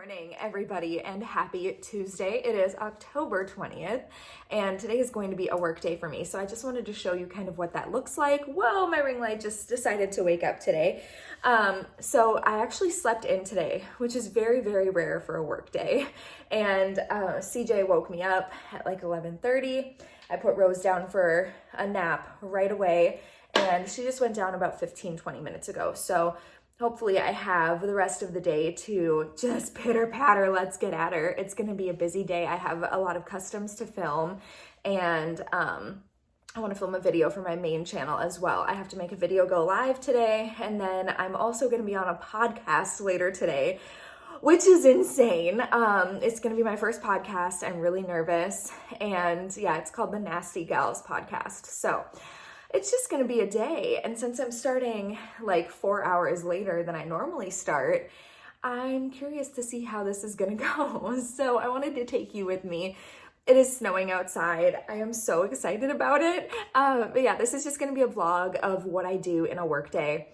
Morning, everybody, and happy Tuesday. It is October 20th, and today is going to be a work day for me. So I just wanted to show you kind of what that looks like. Whoa, my ring light just decided to wake up today. So I actually slept in today, which is very, very rare for a work day. And CJ woke me up at like 11:30. I put Rose down for a nap right away, and she just went down about 15-20 minutes ago. So hopefully I have the rest of the day to just pitter patter, let's get at her. It's gonna be a busy day. I have a lot of customs to film, and I wanna film a video for my main channel as well. I have to make a video go live today, and then I'm also gonna be on a podcast later today, which is insane. It's gonna be my first podcast. I'm really nervous, and yeah, it's called the Nasty Gals Podcast. So it's just gonna be a day. And since I'm starting like 4 hours later than I normally start, I'm curious to see how this is gonna go. So I wanted to take you with me. It is snowing outside. I am so excited about it. But yeah, this is just gonna be a vlog of what I do in a work day.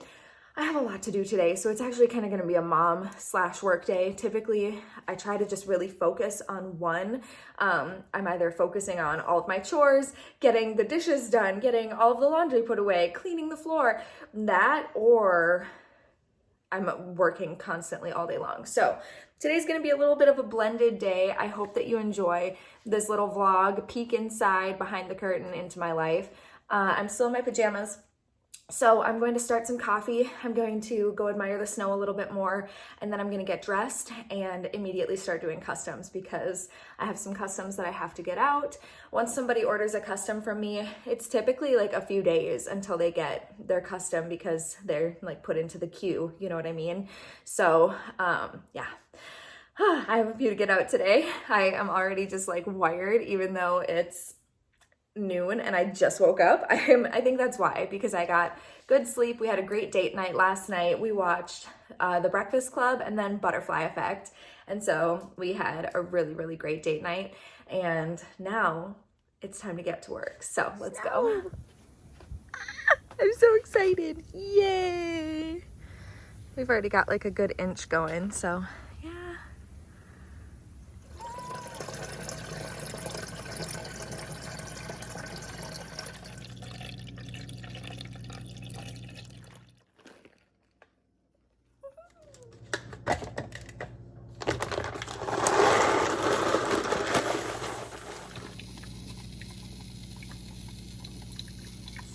I have a lot to do today, so it's actually kind of going to be a mom/work day. Typically, I try to just really focus on one. I'm either focusing on all of my chores, getting the dishes done, getting all of the laundry put away, cleaning the floor, or I'm working constantly all day long. So today's going to be a little bit of a blended day. I hope that you enjoy this little vlog, peek inside behind the curtain into my life. I'm still in my pajamas. So I'm going to start some coffee. I'm going to go admire the snow a little bit more, and then I'm going to get dressed and immediately start doing customs because I have some customs that I have to get out. Once somebody orders a custom from me, it's typically like a few days until they get their custom because they're like put into the queue, you know what I mean? So yeah. I have a few to get out today. I am already just like wired, even though it's noon and I just woke up. I think that's why, because I got good sleep. We had a great date night last night. We watched The Breakfast Club and then Butterfly Effect, and so we had a really, really great date night, and now it's time to get to work. So let's go. I'm so excited. Yay! We've already got like a good inch going, so yeah.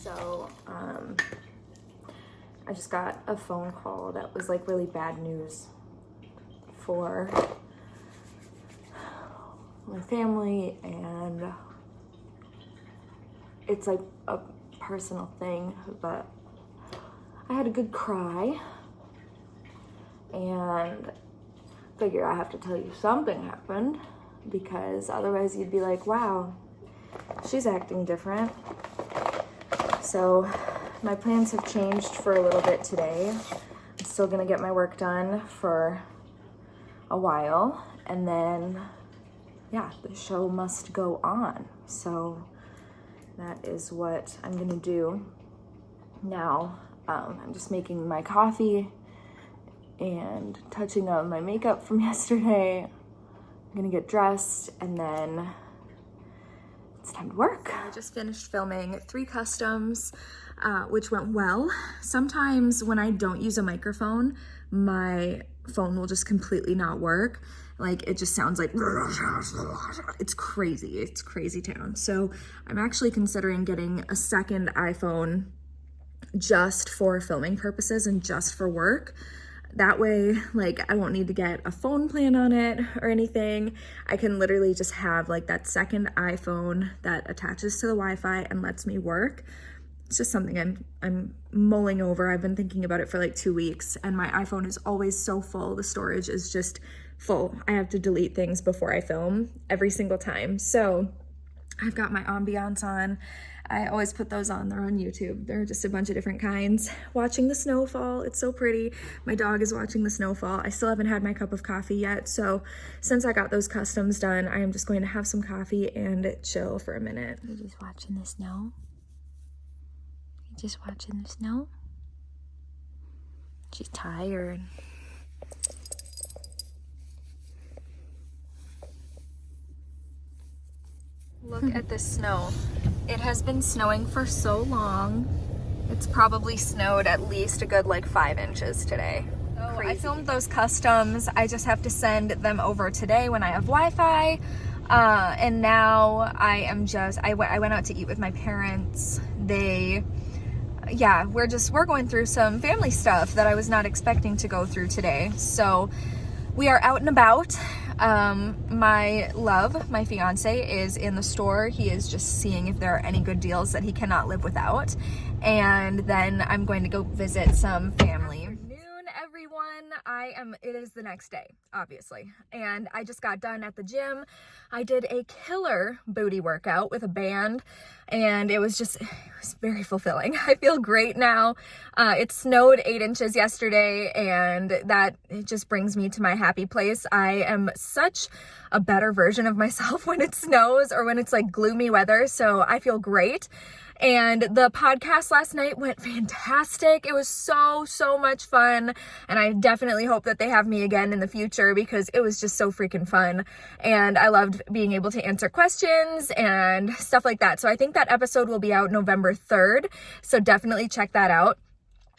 So, I just got a phone call that was like really bad news for my family, and it's like a personal thing, but I had a good cry and figure I have to tell you something happened, because otherwise you'd be like, wow, she's acting different. So my plans have changed for a little bit today. I'm still gonna get my work done for a while, and then yeah, the show must go on. So that is what I'm gonna do now. I'm just making my coffee and touching up my makeup from yesterday. I'm gonna get dressed, and then it's time to work. I just finished filming 3 customs, which went well. Sometimes when I don't use a microphone, my phone will just completely not work. Like it just sounds like, it's crazy town. So I'm actually considering getting a second iPhone just for filming purposes and just for work. That way, like, I won't need to get a phone plan on it or anything. I can literally just have like that second iPhone that attaches to the Wi-Fi and lets me work. It's just something I'm mulling over. I've been thinking about it for like 2 weeks, and my iPhone is always so full. The storage is just full. I have to delete things before I film every single time. So I've got my ambiance on. I always put those on. They're on YouTube. They're just a bunch of different kinds. Watching the snowfall. It's so pretty. My dog is watching the snowfall. I still haven't had my cup of coffee yet. So since I got those customs done, I am just going to have some coffee and chill for a minute. You're just watching the snow? You're just watching the snow? She's tired. Look at this snow. It has been snowing for so long. It's probably snowed at least a good like 5 inches today. So I filmed those customs. I just have to send them over today when I have Wi-Fi. And now I am just, I went out to eat with my parents. We're going through some family stuff that I was not expecting to go through today. So we are out and about. My love, my fiance, is in the store. He is just seeing if there are any good deals that he cannot live without. And then I'm going to go visit some family. Everyone, it is the next day, obviously. And I just got done at the gym. I did a killer booty workout with a band, and it was very fulfilling. I feel great now. It snowed 8 inches yesterday, and it just brings me to my happy place. I am such a better version of myself when it snows or when it's like gloomy weather, so I feel great. And the podcast last night went fantastic. It was so much fun. And I definitely hope that they have me again in the future because it was just so freaking fun. And I loved being able to answer questions and stuff like that. So I think that episode will be out November 3rd. So definitely check that out.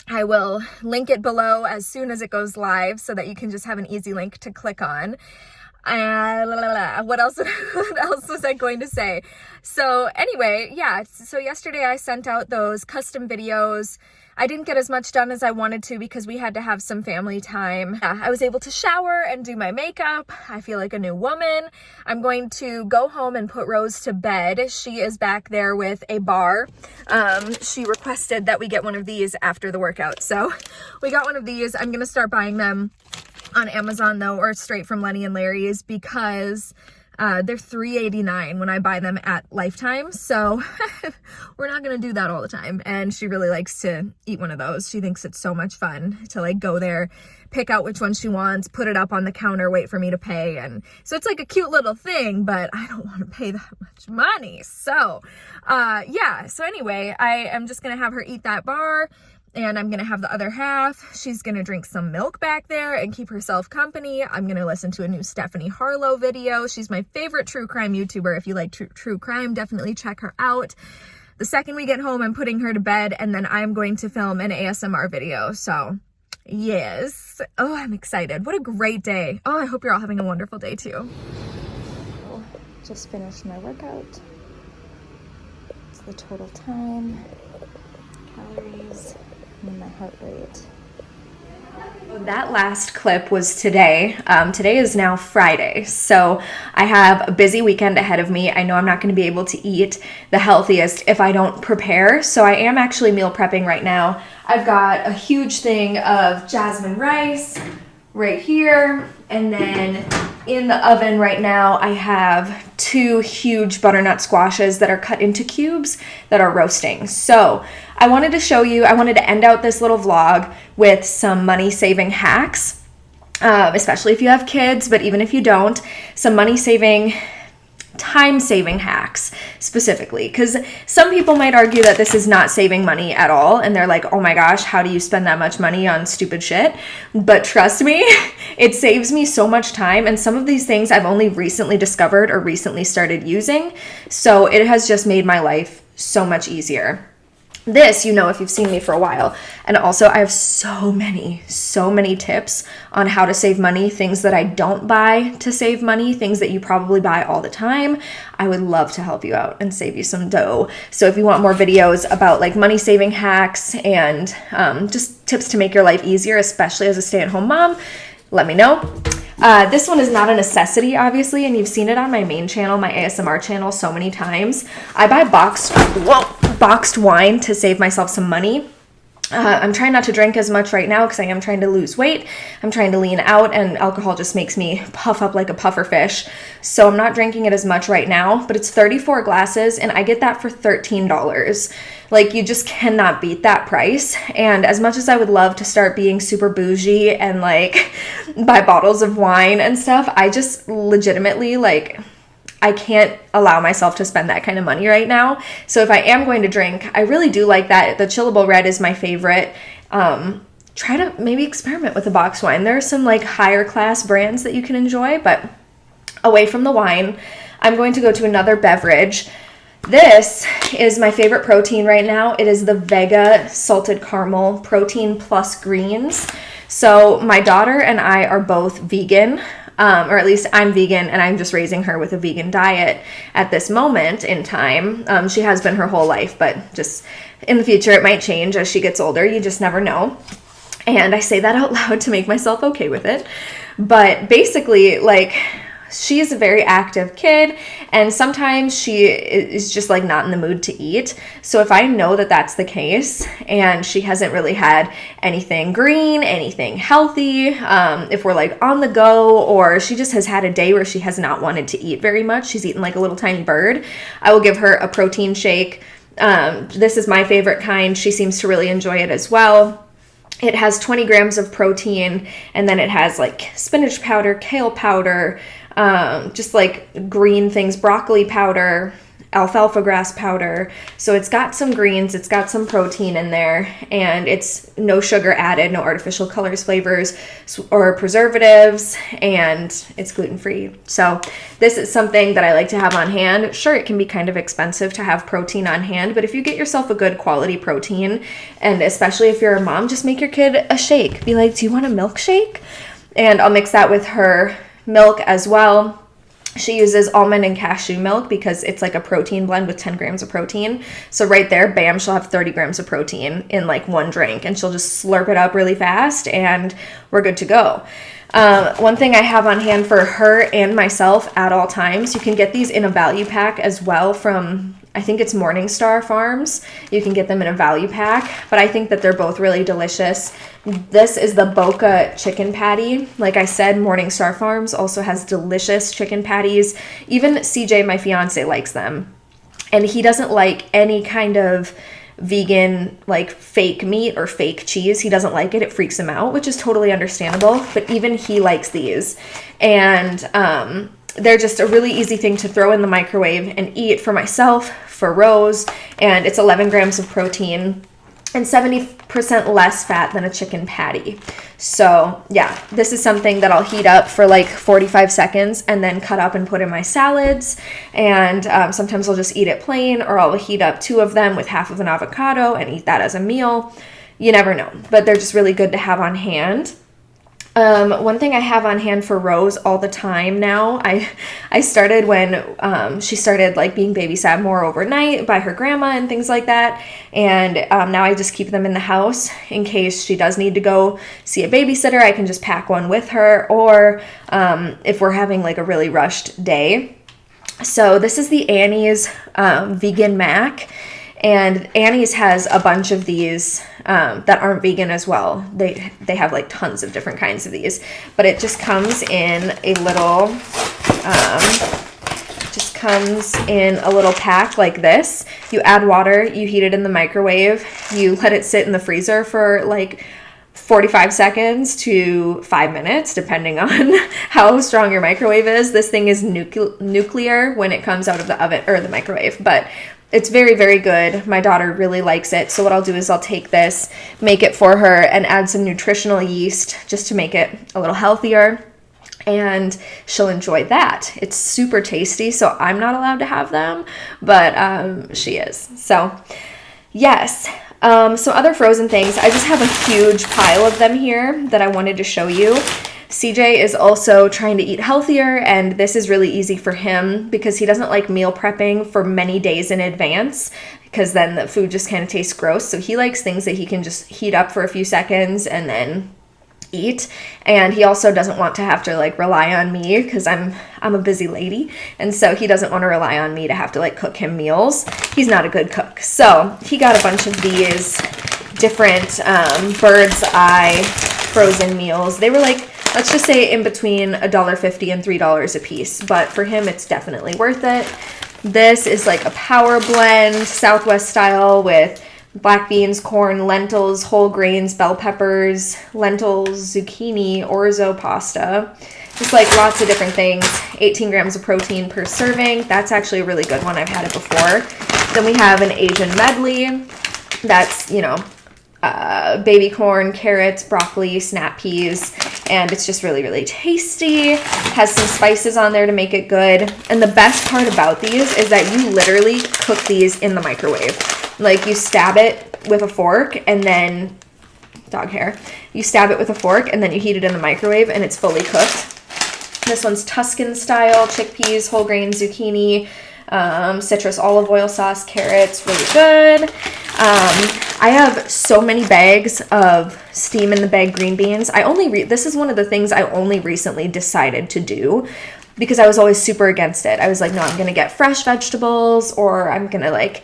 I will link it below as soon as it goes live so that you can just have an easy link to click on. What else was I going to say? So anyway, so yesterday I sent out those custom videos. I didn't get as much done as I wanted to because we had to have some family time. I was able to shower and do my makeup. I feel like a new woman. I'm going to go home and put Rose to bed. She is back there with a bar. She requested that we get one of these after the workout. So we got one of these. I'm going to start buying them on Amazon though, or straight from Lenny and Larry's because they're $3.89 when I buy them at Lifetime. So we're not going to do that all the time. And she really likes to eat one of those. She thinks it's so much fun to like go there, pick out which one she wants, put it up on the counter, wait for me to pay. And so it's like a cute little thing, but I don't want to pay that much money. So so anyway, I am just going to have her eat that bar. And I'm going to have the other half. She's going to drink some milk back there and keep herself company. I'm going to listen to a new Stephanie Harlow video. She's my favorite true crime YouTuber. If you like true crime, definitely check her out. The second we get home, I'm putting her to bed, and then I'm going to film an ASMR video. So, yes. Oh, I'm excited. What a great day. Oh, I hope you're all having a wonderful day too. Just finished my workout. It's the total time, calories, and my heart rate. That last clip was today. Today is now Friday, so I have a busy weekend ahead of me. I know I'm not going to be able to eat the healthiest if I don't prepare, so I am actually meal prepping right now. I've got a huge thing of jasmine rice right here, and then in the oven right now I have 2 huge butternut squashes that are cut into cubes that are roasting. So I wanted to end out this little vlog with some money saving hacks, especially if you have kids, but even if you don't, some money saving, time saving hacks specifically, because some people might argue that this is not saving money at all, and they're like, oh my gosh, how do you spend that much money on stupid shit? But trust me, it saves me so much time, and some of these things I've only recently discovered or recently started using, so it has just made my life so much easier. This, if you've seen me for a while. And also I have so many tips on how to save money, things that I don't buy to save money, things that you probably buy all the time. I would love to help you out and save you some dough. So if you want more videos about like money saving hacks and just tips to make your life easier, especially as a stay-at-home mom, let me know. This one is not a necessity, obviously, and you've seen it on my main channel, my ASMR channel, so many times. I buy boxed wine to save myself some money. I'm trying not to drink as much right now because I am trying to lose weight. I'm trying to lean out, and alcohol just makes me puff up like a puffer fish. So I'm not drinking it as much right now, but it's 34 glasses, and I get that for $13. Like, you just cannot beat that price. And as much as I would love to start being super bougie and like buy bottles of wine and stuff, I just legitimately I can't allow myself to spend that kind of money right now. So if I am going to drink, I really do like that. The Chillable Red is my favorite. Try to maybe experiment with a box wine. There are some like higher class brands that you can enjoy, but away from the wine, I'm going to go to another beverage. This is my favorite protein right now. It is the Vega Salted Caramel Protein Plus Greens. So my daughter and I are both vegan, or at least I'm vegan, and I'm just raising her with a vegan diet at this moment in time. She has been her whole life, but just in the future it might change as she gets older. You just never know. And I say that out loud to make myself okay with it. But basically, like, she's a very active kid, and sometimes she is just like not in the mood to eat. So if I know that that's the case and she hasn't really had anything green, anything healthy, if we're like on the go, or she just has had a day where she has not wanted to eat very much, she's eaten like a little tiny bird, I will give her a protein shake. This is my favorite kind. She seems to really enjoy it as well. It has 20 grams of protein, and then it has like spinach powder, kale powder, just like green things, broccoli powder, alfalfa grass powder. So it's got some greens, it's got some protein in there, and it's no sugar added, no artificial colors, flavors, or preservatives, and it's gluten-free. So this is something that I like to have on hand. Sure, it can be kind of expensive to have protein on hand, but if you get yourself a good quality protein, and especially if you're a mom, just make your kid a shake. Be like, do you want a milkshake? And I'll mix that with her milk as well. She uses almond and cashew milk because it's like a protein blend with 10 grams of protein. So right there, bam, she'll have 30 grams of protein in like one drink, and she'll just slurp it up really fast and we're good to go. One thing I have on hand for her and myself at all times, you can get these in a value pack as well from, I think it's Morningstar Farms. You can get them in a value pack, but I think that they're both really delicious. This is the Boca chicken patty. Like I said, Morningstar Farms also has delicious chicken patties. Even CJ, my fiance, likes them. And he doesn't like any kind of vegan, like fake meat or fake cheese. He doesn't like it. It freaks him out, which is totally understandable. But even he likes these. And they're just a really easy thing to throw in the microwave and eat for myself, for Rose. And it's 11 grams of protein and 70% less fat than a chicken patty. So yeah, this is something that I'll heat up for like 45 seconds and then cut up and put in my salads. And sometimes I'll just eat it plain, or I'll heat up 2 of them with half of an avocado and eat that as a meal. You never know, but they're just really good to have on hand. One thing I have on hand for Rose all the time now, I started when she started like being babysat more overnight by her grandma and things like that, and now I just keep them in the house in case she does need to go see a babysitter. I can just pack one with her, or if we're having like a really rushed day. So this is the Annie's vegan mac. And Annie's has a bunch of these that aren't vegan as well. They have like tons of different kinds of these, but it just comes in a little, pack like this. You add water, you heat it in the microwave, you let it sit in the freezer for like 45 seconds to 5 minutes, depending on how strong your microwave is. This thing is nuclear when it comes out of the oven or the microwave, but it's very, very good. My daughter really likes it. So what I'll do is I'll take this, make it for her, and add some nutritional yeast just to make it a little healthier. And she'll enjoy that. It's super tasty, so I'm not allowed to have them, but she is. So yes. So other frozen things, I just have a huge pile of them here that I wanted to show you. CJ is also trying to eat healthier, and this is really easy for him because he doesn't like meal prepping for many days in advance, because then the food just kind of tastes gross. So he likes things that he can just heat up for a few seconds and then eat. And he also doesn't want to have to like rely on me because I'm a busy lady, and so he doesn't want to rely on me to have to like cook him meals. He's not a good cook. So he got a bunch of these different Bird's Eye frozen meals. They were like, let's just say in between $1.50 and $3 a piece, but for him it's definitely worth it. This is like a power blend, Southwest style, with black beans, corn, lentils, whole grains, bell peppers, lentils, zucchini, orzo pasta. Just like lots of different things. 18 grams of protein per serving. That's actually a really good one. I've had it before. Then we have an Asian medley. That's, baby corn, carrots, broccoli, snap peas, and it's just really, really tasty. Has some spices on there to make it good. And the best part about these is that you literally cook these in the microwave. Like, you stab it with a fork and then, dog hair, you stab it with a fork and then you heat it in the microwave and it's fully cooked. This one's Tuscan style, chickpeas, whole grain, zucchini, citrus olive oil sauce, carrots, really good. I have so many bags of steam in the bag green beans. This is one of the things I only recently decided to do because I was always super against it. I was like, no, I'm going to get fresh vegetables, or I'm going to like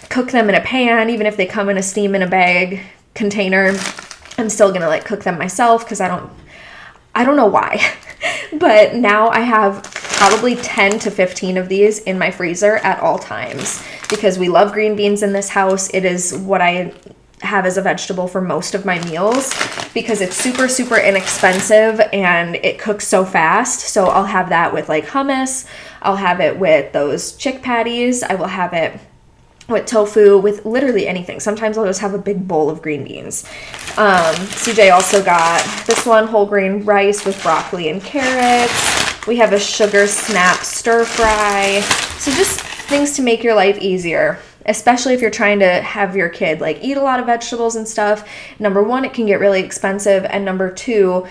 cook them in a pan, even if they come in a steam in a bag container. I'm still going to like cook them myself because I don't know why. But now I have probably 10 to 15 of these in my freezer at all times because we love green beans in this house. It is what I have as a vegetable for most of my meals because it's super, super inexpensive and it cooks so fast. So I'll have that with like hummus. I'll have it with those chick patties. I will have it with tofu, with literally anything. Sometimes I'll just have a big bowl of green beans. CJ also got this one, whole grain rice with broccoli and carrots. We have a sugar snap stir fry. So just things to make your life easier, especially if you're trying to have your kid like eat a lot of vegetables and stuff. Number one, it can get really expensive. And number two,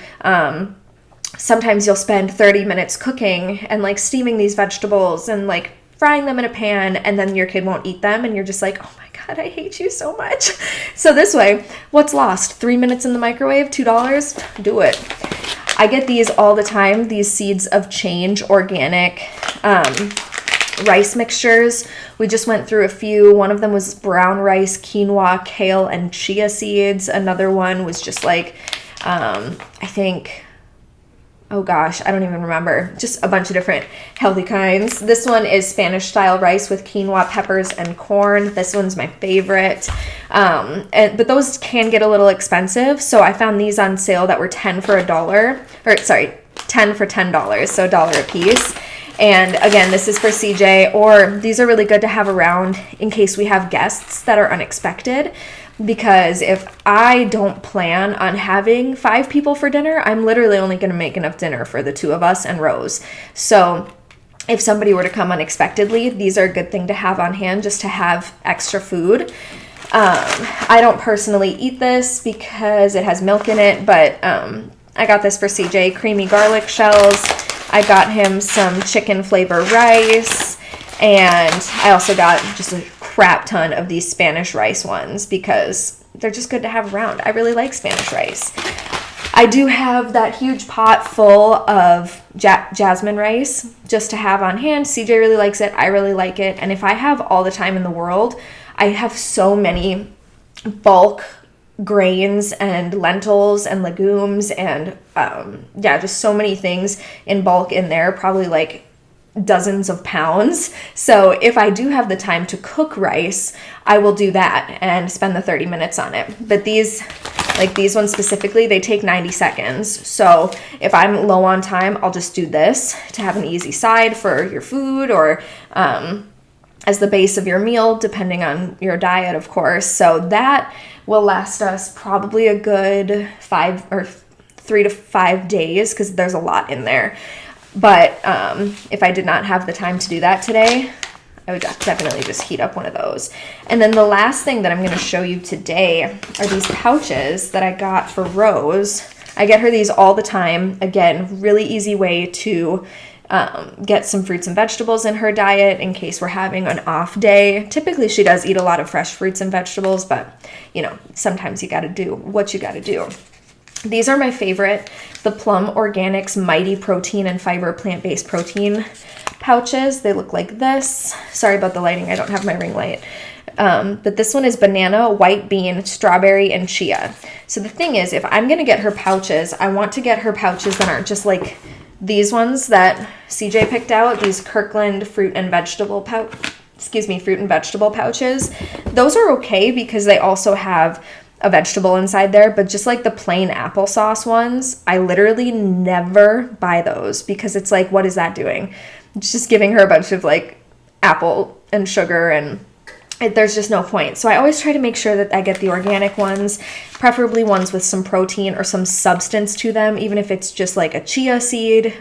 sometimes you'll spend 30 minutes cooking and like steaming these vegetables and like frying them in a pan, and then your kid won't eat them and you're just like, oh my God, I hate you so much. So this way, what's lost? 3 minutes in the microwave, $2? Do it. I get these all the time, these Seeds of Change organic rice mixtures. We just went through a few. One of them was brown rice, quinoa, kale, and chia seeds. Another one was just like, I think, oh gosh, I don't even remember. Just a bunch of different healthy kinds. This one is Spanish style rice with quinoa, peppers, and corn. This one's my favorite. But those can get a little expensive. So I found these on sale that were 10 for $10, so $1 a piece. And again, this is for CJ, or these are really good to have around in case we have guests that are unexpected. Because if I don't plan on having 5 people for dinner, I'm literally only going to make enough dinner for the 2 of us and Rose. So if somebody were to come unexpectedly, these are a good thing to have on hand just to have extra food. I don't personally eat this because it has milk in it, but I got this for CJ, creamy garlic shells. I got him some chicken flavor rice, and I also got just a crap ton of these Spanish rice ones because they're just good to have around. I really like Spanish rice. I do have that huge pot full of jasmine rice just to have on hand. CJ really likes it. I really like it. And if I have all the time in the world, I have so many bulk grains and lentils and legumes and just so many things in bulk in there, probably like dozens of pounds. So if I do have the time to cook rice, I will do that and spend the 30 minutes on it. But these ones specifically, they take 90 seconds. So if I'm low on time, I'll just do this to have an easy side for your food, or as the base of your meal, depending on your diet, of course. So that will last us probably a good 3 to 5 days because there's a lot in there. But if I did not have the time to do that today, I would definitely just heat up one of those. And then the last thing that I'm going to show you today are these pouches that I got for Rose. I get her these all the time. Again, really easy way to get some fruits and vegetables in her diet in case we're having an off day. Typically, she does eat a lot of fresh fruits and vegetables, but, sometimes you got to do what you got to do. These are my favorite, the Plum Organics Mighty Protein and Fiber Plant-Based Protein pouches. They look like this. Sorry about the lighting, I don't have my ring light. But this one is banana, white bean, strawberry, and chia. So the thing is, if I'm going to get her pouches, I want to get her pouches that aren't just like these ones that CJ picked out, these Kirkland fruit and vegetable pouches. Those are okay because they also have a vegetable inside there, but just like the plain applesauce ones, I literally never buy those because it's like, what is that doing? It's just giving her a bunch of like apple and sugar and there's just no point. So I always try to make sure that I get the organic ones, preferably ones with some protein or some substance to them, even if it's just like a chia seed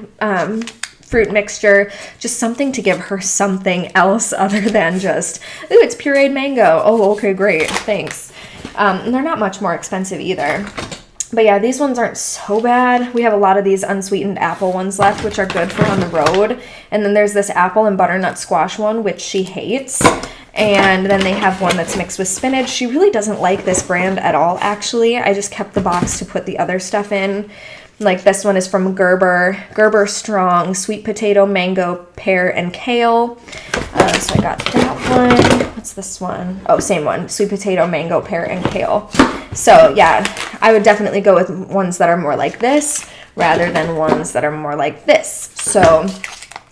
fruit mixture, just something to give her something else other than just, ooh, it's pureed mango. Oh, okay, great, thanks. And they're not much more expensive either. But yeah, these ones aren't so bad. We have a lot of these unsweetened apple ones left, which are good for on the road. And then there's this apple and butternut squash one, which she hates. And then they have one that's mixed with spinach. She really doesn't like this brand at all, actually. I just kept the box to put the other stuff in. Like this one is from Gerber Strong, sweet potato, mango, pear, and kale. So I got that one. What's this one? Oh, same one, sweet potato, mango, pear, and kale. So yeah, I would definitely go with ones that are more like this rather than ones that are more like this. So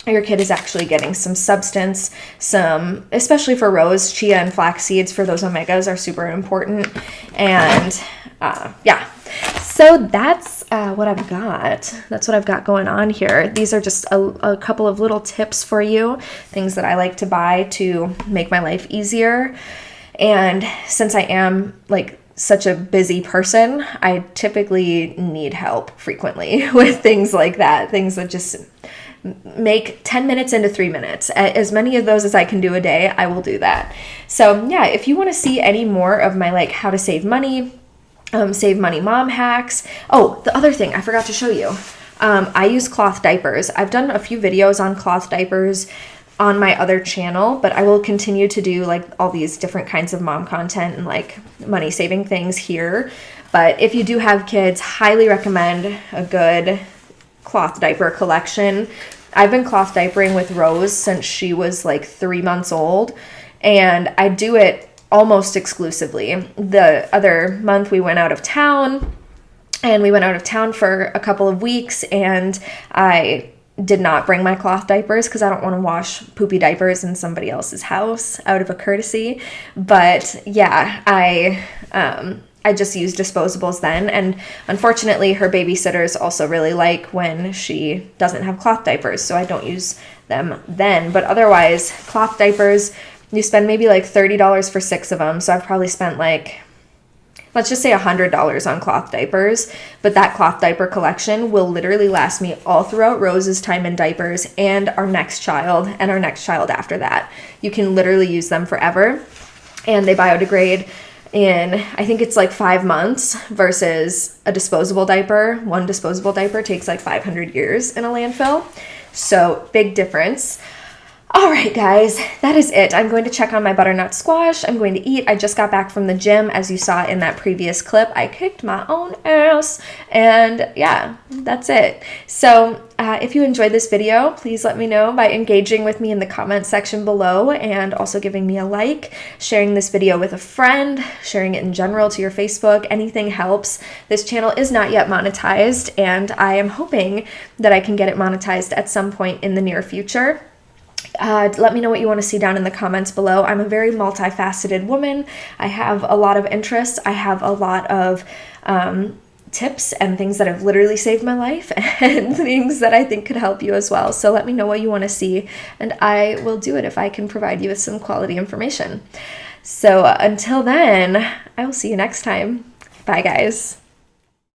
your kid is actually getting some substance, especially for Rose, chia and flax seeds for those omegas are super important. And yeah, so that's what I've got. That's what I've got going on here. These are just a couple of little tips for you, things that I like to buy to make my life easier. And since I am like such a busy person, I typically need help frequently with things like that, things that just make 10 minutes into 3 minutes. As many of those as I can do a day, I will do that. So yeah, if you want to see any more of my like how to save money mom hacks. Oh, the other thing I forgot to show you. I use cloth diapers. I've done a few videos on cloth diapers on my other channel, but I will continue to do like all these different kinds of mom content and like money saving things here. But if you do have kids, highly recommend a good cloth diaper collection. I've been cloth diapering with Rose since she was like 3 months old, and I do it almost exclusively. The other month we went out of town, and we went out of town for a couple of weeks, and I did not bring my cloth diapers because I don't want to wash poopy diapers in somebody else's house out of a courtesy. But yeah, I just use disposables then, and unfortunately her babysitters also really like when she doesn't have cloth diapers, so I don't use them then. But otherwise, cloth diapers, you spend maybe like $30 for 6 of them, so I've probably spent like, let's just say $100 on cloth diapers, but that cloth diaper collection will literally last me all throughout Rose's time in diapers and our next child and our next child after that. You can literally use them forever, and they biodegrade in, I think it's like 5 months versus a disposable diaper. One disposable diaper takes like 500 years in a landfill. So big difference. All right, guys, that is it. I'm going to check on my butternut squash. I'm going to eat. I just got back from the gym. As you saw in that previous clip, I kicked my own ass. And yeah, that's it. So if you enjoyed this video, please let me know by engaging with me in the comment section below, and also giving me a like, sharing this video with a friend, sharing it in general to your Facebook. Anything helps. This channel is not yet monetized, and I am hoping that I can get it monetized at some point in the near future. Let me know what you want to see down in the comments below. I'm a very multifaceted woman. I have a lot of interests. I have a lot of tips and things that have literally saved my life, and things that I think could help you as well. So let me know what you want to see, and I will do it if I can provide you with some quality information. So until then, I will see you next time. Bye, guys.